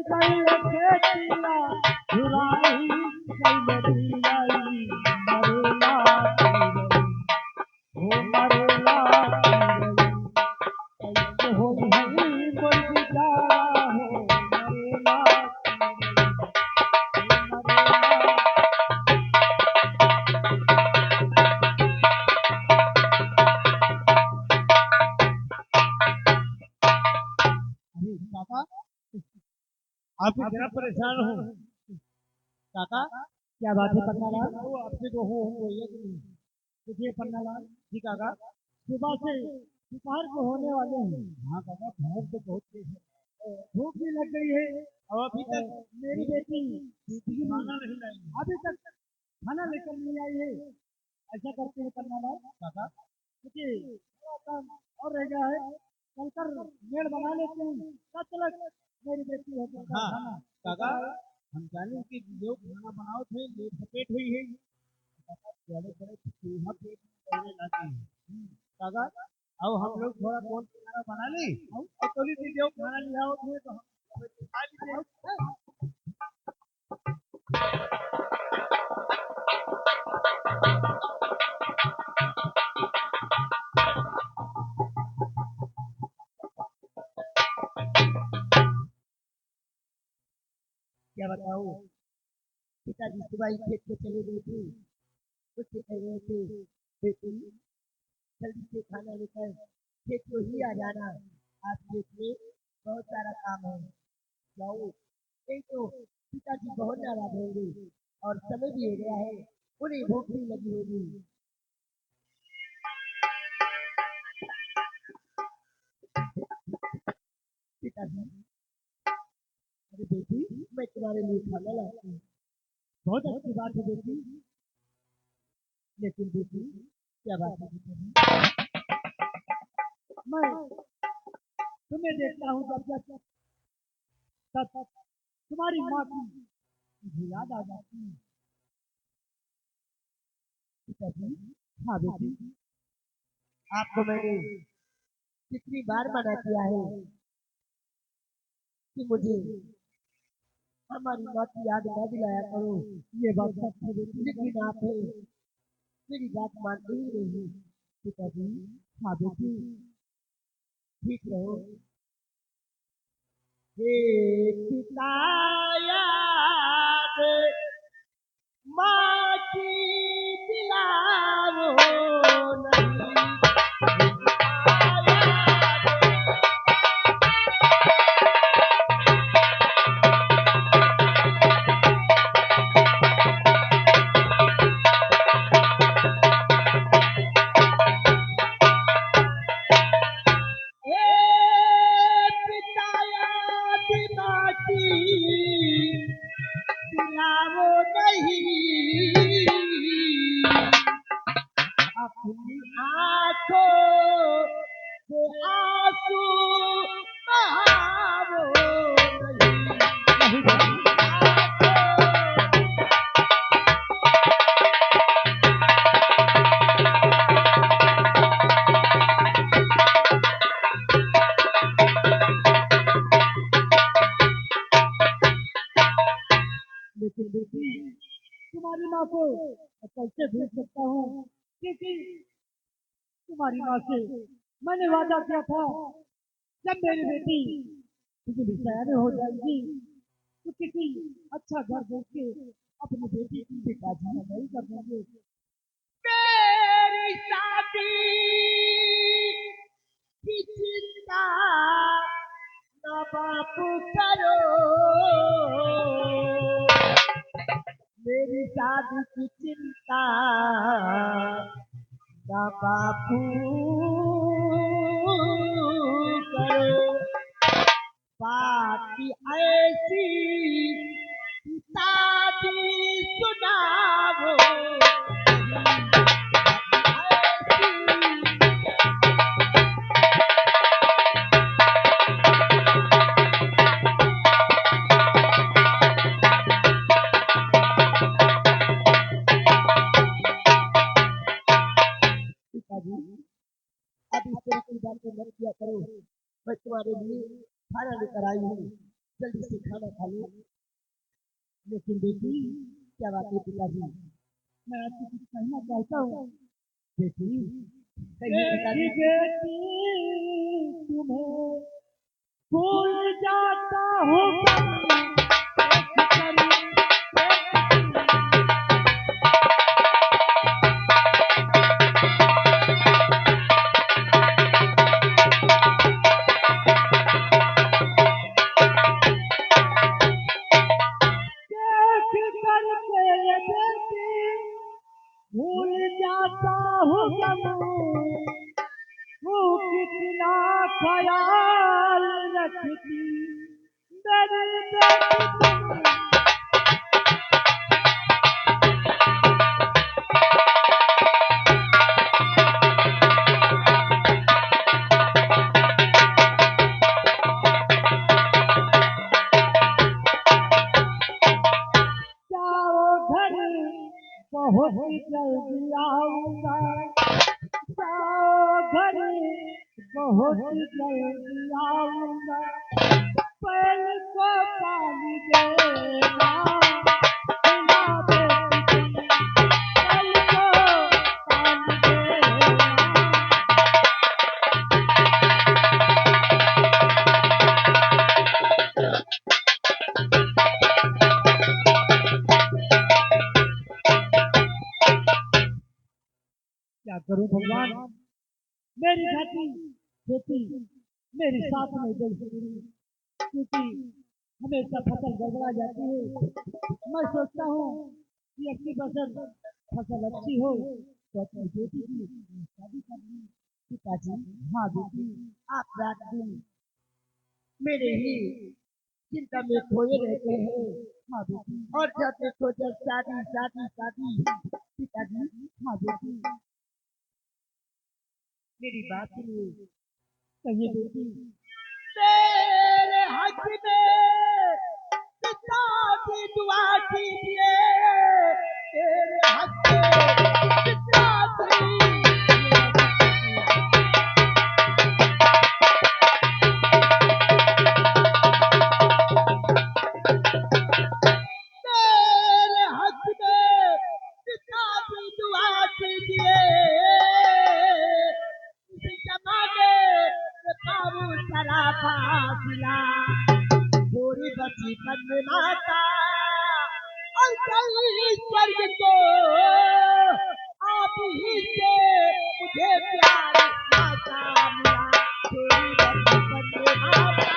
कैले खेतिया झुराई कैले दियाई मरेला ओ मरेला कैसे हो भई मोर गुजारा हो मरेला काका आप इतना परेशान हो काका क्या बात है पन्नालाल वो आपसे तो हो है कि नहीं देखिए पन्नालाल जी काका सुबह से दोपहर को होने वाले हैं हाँ काका भूख तो बहुत तेज है भूख भी लग गई है और अभी तक मेरी बेटी खाना नहीं लाई अभी तक खाना लेकर नहीं आई है ऐसा करते हैं पन्नालाल काका देखिए थोड़ा काम और रह गया है कल कर मेल बना लेते हैं कब तक मेरी बेटी है हाँ काका हम जाने कि जो खाना बनाओ थे ये सपेट हुई है काका बड़े बड़े चूहा पेट में पड़ने लगे हैं काका अब हम लोग थोड़ा कौन खाना बना ले और थोड़ी सी जो खाना लिया हो तो हम खा लीजिए क्या बताओ पिताजी सुबह ही खेत में चले गए थे कुछ कह रहे थे बेटी जल्दी से खाना लेकर खेत को ही आ जाना आज खेत में बहुत सारा काम है जाओ नहीं तो पिताजी बहुत नाराज होंगे और समय भी हो गया है उन्हें भूख भी लगी होगी पिताजी अरे बेटी मैं तुम्हारे लिए खाना लाती हूँ बहुत अच्छी बात है बेटी लेकिन बेटी क्या बात है मैं तुम्हें देखता हूँ जब जब तब तुम्हारी माँ की मुझे याद आ जाती है पिताजी हाँ बेटी आपको मैंने कितनी बार मना किया है कि मुझे हमारी माँ की याद न दिलाया करो ये बात सच है बेटी लेकिन आप मेरी बात मानते ही नहीं पिताजी हाँ बेटी ठीक रहो ये पिता याद माँ की दिलाओ नहीं अपनी आंखों से आंसू बहाओ नहीं लेकिन बेटी तुम्हारी माँ को कैसे भूल सकता हूँ क्योंकि तुम्हारी माँ से मैंने वादा किया था जब मेरी बेटी बिजली सयाने हो जाएगी तो किसी अच्छा घर देख के अपनी बेटी की पिताजी नहीं कर देंगे मेरी शादी की चिंता ना बापू करो मेरी शादी की चिंता ना बापू करो बात ऐसी शादी सुनाओ पिताजी अब इस तरह की बातें मत किया करो मैं तुम्हारे लिए खाना लेकर आई हूँ जल्दी से खाना खा लो। लेकिन बेटी क्या बात है पिताजी, मैं आपसे कुछ कहना चाहता हूँ। बेटी बेटी बेटी तुम्हें भूल जाता हूँ भूल जाता हूँ तू कितना ख्याल रखती मेरी बेटी। बहुत जल्दी आऊंगा, जाओ घर बहुत जल्दी आऊंगा, पैर को पानी देना क्या करूं भगवान, मेरी घाटी खेती मेरी साथ में जल सकती, क्योंकि हमेशा फसल गड़बड़ा जाती है। मैं सोचता हूँ कि अपनी फसल अच्छी हो तो अपनी बेटी की शादी करनी। पिताजी हाँ बेटी, आप रात दिन मेरे ही चिंता में खोए रहते हैं। हाँ बेटी, और जब देखो जब शादी शादी शादी। पिताजी हाँ बेटी, मेरी बात सुनिए। कहिए बेटी। तेरे हक में पिता की दुआ कीजिए, तेरे हक में पिता की दुआ कीजिए, थोड़ी बची बन माता और कल स्वर्ग को आप ही से मुझे प्यार माता मिला। थोड़ी बची बन माता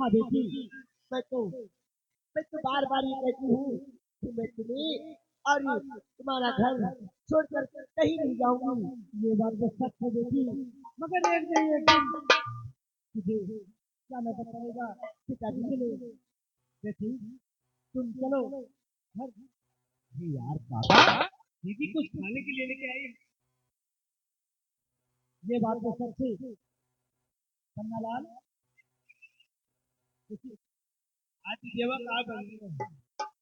हाँ बेटी, मैं तो बार बार ये कहती हूँ कि मैं तुम्हें और तुम्हारा घर छोड़कर कहीं नहीं जाऊंगी। ये बात तो सच है बेटी, मगर एक नहीं एक दिन तुझे जाना तो पड़ेगा। पिताजी चलो बेटी, तुम चलो घर। यार पापा, दीदी कुछ खाने के लिए लेके आई। ये बात तो सच है पन्नालाल, आज देवा कहाँ बन रही है?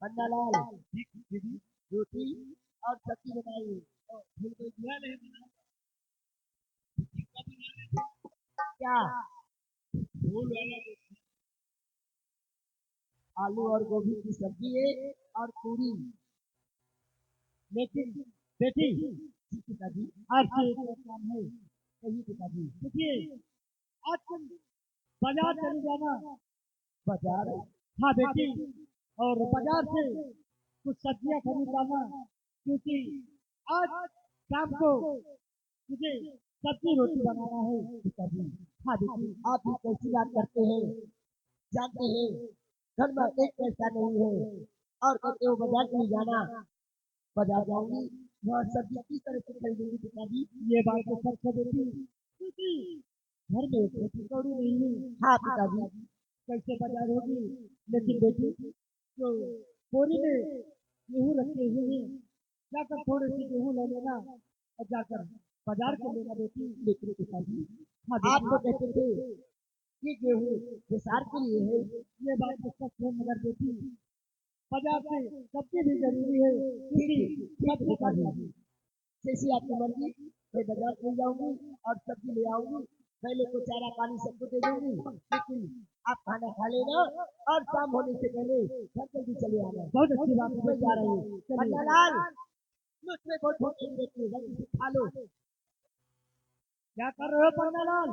पन्नालाल दीदी रोटी और सब्जी बनाई और फूल कोई दिया नहीं बना। क्या फूल वाला आलू और गोभी की सब्जी है और पूरी। लेकिन बेटी पिताजी आज से एक काम है। कहिए पिताजी। देखिए आज बाजार चले जाना। बाजार हाँ बेटी, और बाजार से कुछ सब्जियां खरीद लाना, क्योंकि आज शाम को मुझे सब्जी रोटी बनाना है। पिताजी हाँ बेटी, आप भी कैसी बात करते हैं, जानते हैं घर में एक पैसा नहीं है और कहते हो बाजार नहीं जाना। बाजार जाऊंगी वहाँ सब्जी किस तरह से खरीदूंगी। पिताजी ये बात तो सच है बेटी, क्योंकि घर में खेती कौड़ी नहीं है। हाँ पिताजी, कैसे बाजार होगी। लेकिन बेटी जो बोरी में गेहूँ रखे हुए हैं, जाकर थोड़े से गेहूँ ले लेना और जाकर बाजार से लेना बेटी। लेकिन पिताजी हाँ आप तो कहते थे कि गेहूँ विसार के लिए है। ये बात तो सच है, मगर बेटी बाजार से सब्जी भी जरूरी है, क्योंकि सब होता है। जैसी आपकी मर्जी, मैं बाजार चल जाऊंगी और सब्जी ले आऊंगी, पहले तो चारा पानी सबको दे दूंगी, लेकिन आप खाना खा लेना और शाम होने से पहले घर जल्दी चले आना। बहुत अच्छी बात है, मैं जा रही हूँ। पन्नालाल, मुझमें बहुत भूख लगी है, जल्दी से खा लो। क्या कर रहे हो पन्नालाल?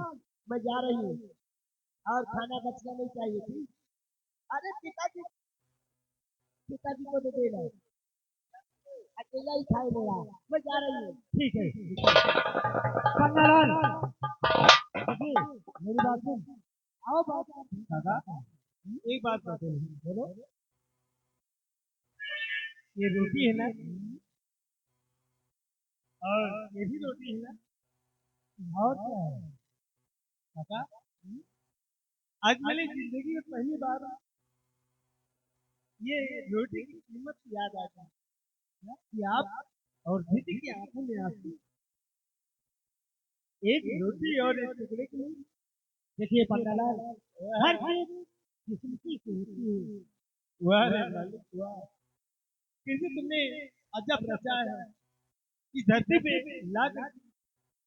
मैं जा रही हूँ और खाना बचना नहीं चाहिए, ठीक? अरे पिताजी, पिताजी को दे देना, अकेला ही खाए मेरा, मैं जा रही हूँ। ठीक है पन्नालाल, देखिए मेरी बात सुन, आओ बात काका, एक बात कहते हैं, बोलो। ये रोटी है ना, और ये भी रोटी है ना, और क्या है काका? आज मैंने जिंदगी में पहली बार ये रोटी की कीमत याद आ गई कि आप और दीदी की आंखों में आंसू, एक रोटी और एक टुकड़े के लिए। देखिए पन्नालाल, हर चीज किस्मत की होती है। वाह रे मालिक वाह, कैसे तुमने अजब रचा है इस धरती पे ला कर।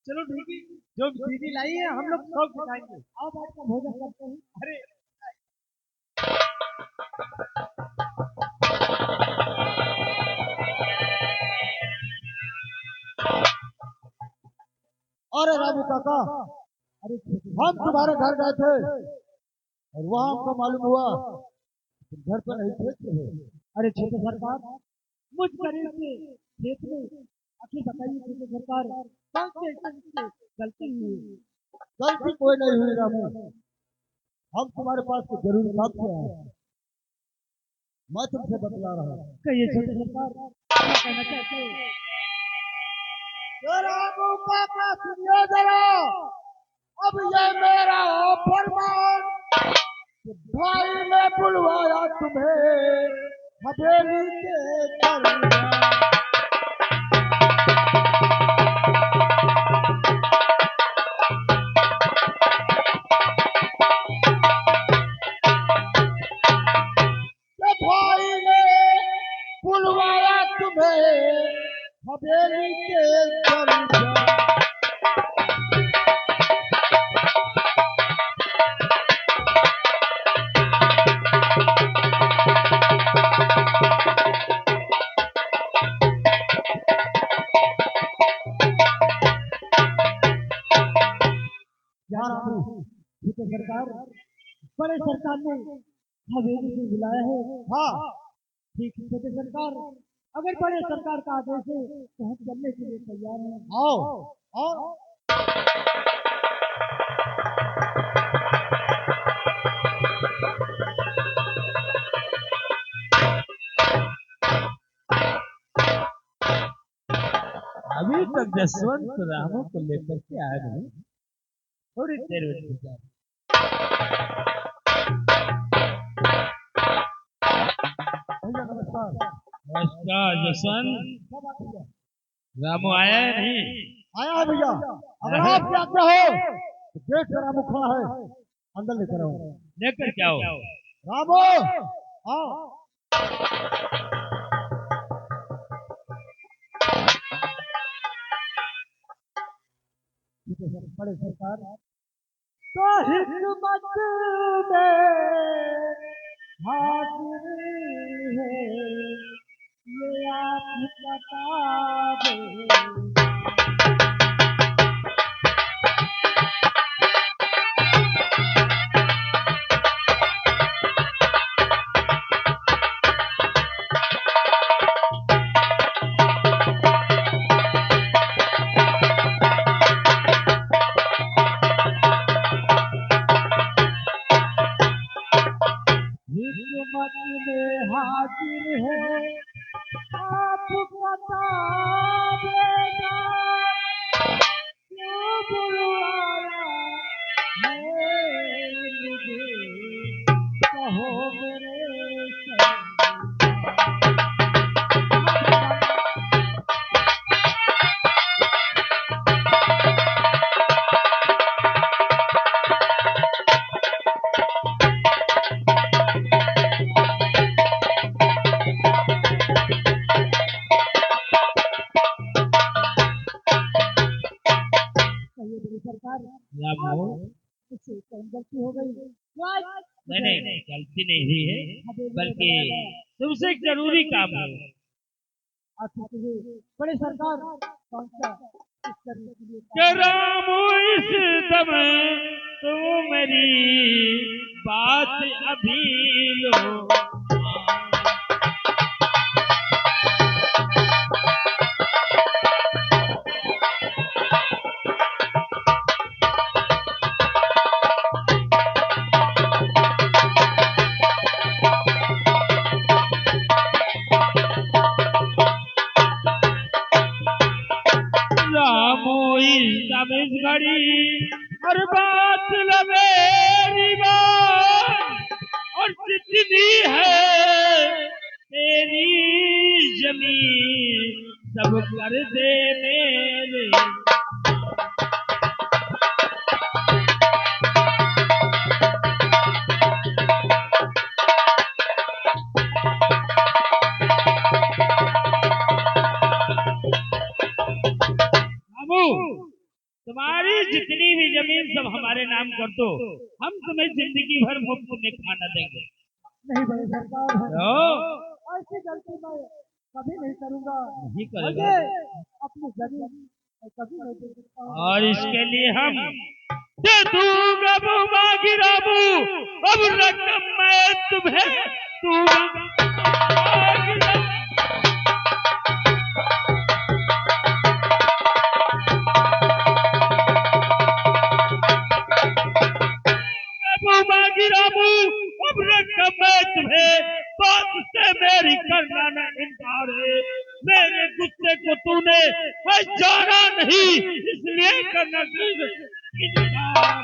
चलो ठीक है, जो दीदी लाई है हम लोग सब खाएंगे। आओ बैठ कर भोजन करते हैं। अरे अरे रामू काका, अरे हम तुम्हारे घर गए थे और वहां हमको मालूम हुआ तुम घर पर नहीं थे। अरे छोटे सरकार, मुझ गरीब के खेत में आखिर बताइए छोटे सरकार, कौन से गलती हुई? गलती कोई नहीं हुई रामू, हम तुम्हारे पास तो जरूर काम से आए, मैं तुमसे बतला रहा हूँ। कहिए छोटे सरकार, क्या कहना चाहते हो? रामू काका सुनिए जरा, अब ये मेरा फरमान, भाई ने बुलवाया तुम्हें हवेली के दरबार। भाई ने बुलवाया तुम्हें हवेली के दरबार। सरकार, बड़े सरकार ने हवेली से बुलाया है। हाँ ठीक है छोटे सरकार, अगर बड़े सरकार का आदेश है तो हम चलने के लिए तैयार हैं। आओ आओ। अभी तक जसवंत रामू को लेकर के आया नहीं, थोड़ी देर में नमस्कार। नमस्कार जसवंत, रामू आया है नहीं? आया है भैया, अगर आप क्या हो तो गेट पर रामू खड़ा है, अंदर लेकर आओ। लेकर क्या हो? रामू आओ। बड़े सरकार, तो हिकमत में हाजिर है, ये आप बता दो। हिकमत में हाजिर है, आप बता देना, क्यों बुलवाया है मुझे, कहो मेरे नहीं नहीं, गलती नहीं हुई है, बल्कि तुमसे एक जरूरी काम है। अच्छा तुझे बड़े सरकार कौन सा इस करने के लिए कि राम इस दम तुम मेरी बात अभी लो। इस घड़ी हर बात मेरी बात, और जितनी है तेरी जमीन सब कर दे मेरे। तुम्हारी जितनी भी जमीन सब हमारे नाम कर दो, हम तुम्हें जिंदगी भर मुफ्त में खाना देंगे। नहीं बड़े सरकार, ऐसी गलती मैं कभी नहीं करूंगा। नहीं करेगा अपनी जमीन कभी नहीं दे सकता। और इसके लिए हम दे दूंगा बुआ गिराबू, अब रकम मैं तुम्हें दूंगा। गिराबू, अब रकम मैं तुम्हें, बात से मेरी करना न इनकार है। मेरे गुस्से को तूने जाना नहीं, इसलिए करना इनकार।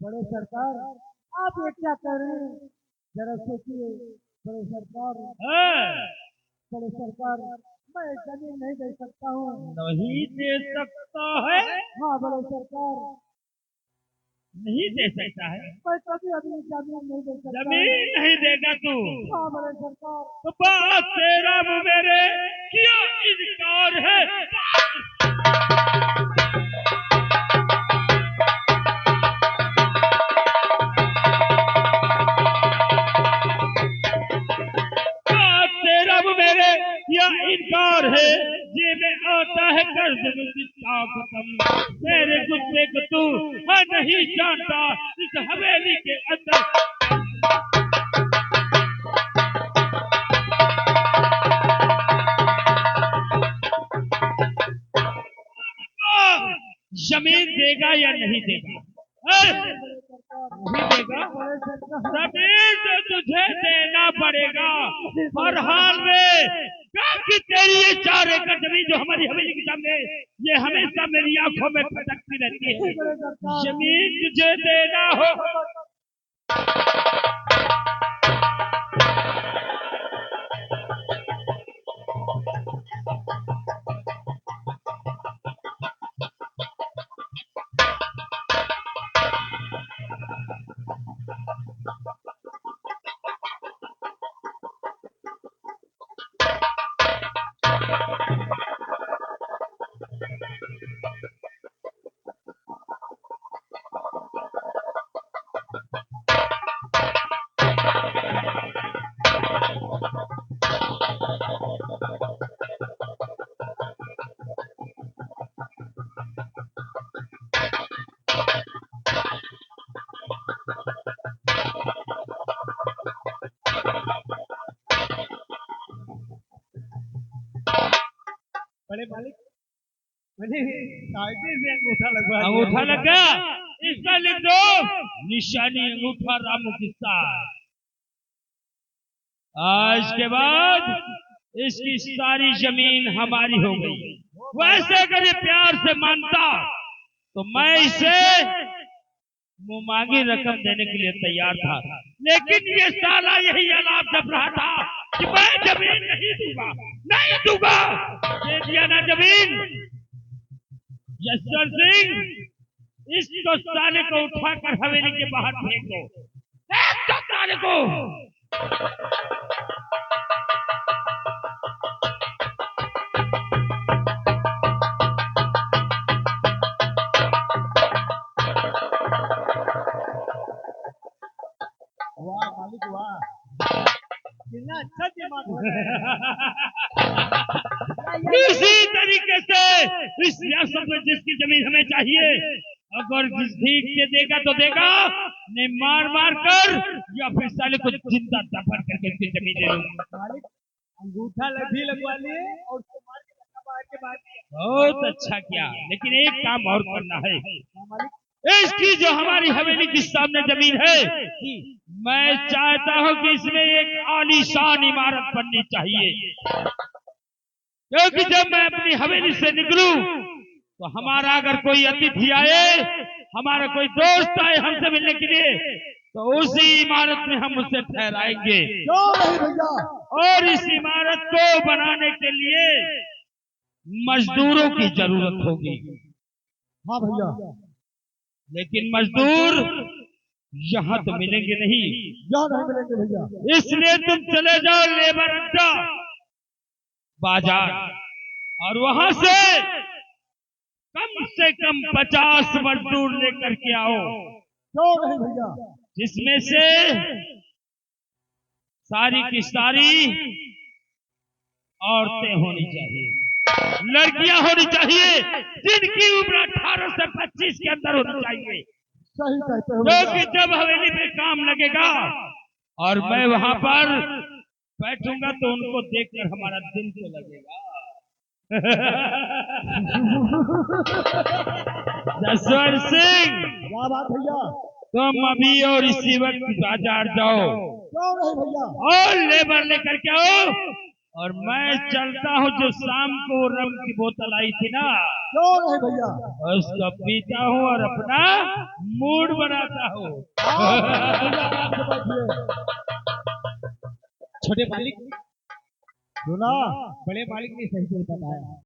बड़े सरकार आप ये क्या कर रहे हैं, जरा सोचिए। बड़े सरकार, बड़े सरकार मैं जमीन नहीं दे सकता हूँ। नहीं दे सकता है? हाँ बड़े सरकार, नहीं दे सकता है। मैं कभी अपनी जमीन नहीं दे सकता। जमीन नहीं देगा तू? हाँ बड़े सरकार। तो बात तेरा मेरे क्या इनकार है? मेरे या इनकार है, ये में आता है कर्ज खत्म। मेरे गुस्से को तू नहीं जानता, इस हवेली के अंदर जमीन देगा या नहीं देगा? नहीं देगा। जमीन तो तुझे देना पड़ेगा हर हाल में, क्योंकि तेरी ये 4 एकड़ जमीन जो हमारी हवेली के सामने, ये हमेशा मेरी आंखों में खटकती रहती है। जमीन तुझे देना हो। बड़े मालिक, मैंने कायदे से अंगूठा लगा, इसका लिख दो निशानी अंगूठा रामू किस्सा। आज के बाद इसकी सारी जमीन हमारी हो गई। वैसे अगर ये प्यार से मानता तो मैं इसे मुंह मांगी रकम देने के लिए तैयार था, लेकिन ये साला यही अलाप जप रहा था कि मैं जमीन नहीं दूंगा, नहीं दूंगा। दे दिया ना जमीन। यशवर सिंह, इस साले को उठाकर हवेली के बाहर फेंक दो, फेंक दो साले को। कितना अच्छा दिमाग है। इसी तरीके से इस रियासत में जिसकी जमीन हमें चाहिए, अगर जिस ठीक से देगा तो देगा, नहीं मार मार कर या फिर साले को जिंदा दफन करके उसकी जमीन दे दूंगा। मालिक अंगूठा भी लगवा लिए और उसको मार के धक्का मार के बाहर किया। बहुत अच्छा किया, लेकिन एक काम और करना है। हाँ, मालिक इसकी जो हमारी हवेली के सामने जमीन है, जी मैं चाहता हूं कि इसमें एक आलीशान इमारत बननी चाहिए, क्योंकि जब मैं अपनी हवेली से निकलूं तो हमारा अगर कोई अतिथि आए, हमारा कोई दोस्त आए हमसे मिलने के लिए, तो उसी इमारत में हम उसे ठहराएंगे। क्यों नहीं भैया। और इस इमारत को बनाने के लिए मजदूरों की जरूरत होगी, हाँ भैया। लेकिन मजदूर यहाँ तो मिलेंगे नहीं, यहाँ नहीं मिलेंगे भैया। इसलिए तुम चले जाओ लेबर अड्डा बाजार, और वहां से कम 50 मजदूर लेकर के आओ, क्यों नहीं भैया। जिसमें से सारी की सारी औरतें होनी चाहिए, लड़कियां होनी चाहिए, जिनकी उम्र 18 से 25 के अंदर होनी चाहिए। सही कहते हो क्योंकि भैया। जब हवेली पे काम लगेगा और मैं वहां पर बैठूंगा तो उनको देखकर हमारा दिल तो लगेगा। जसवंत सिंह, क्या बात भैया। तुम अभी और इसी वक्त बाजार जाओ क्यों नहीं भैया। और लेबर लेकर के आओ, और मैं चलता हूँ, जो शाम को रम की बोतल आई थी ना, क्यों नहीं भैया। उसको पीता हूँ और अपना मूड बनाता हूँ। छोटे मालिक सुना, बड़े मालिक ने सही सही बताया।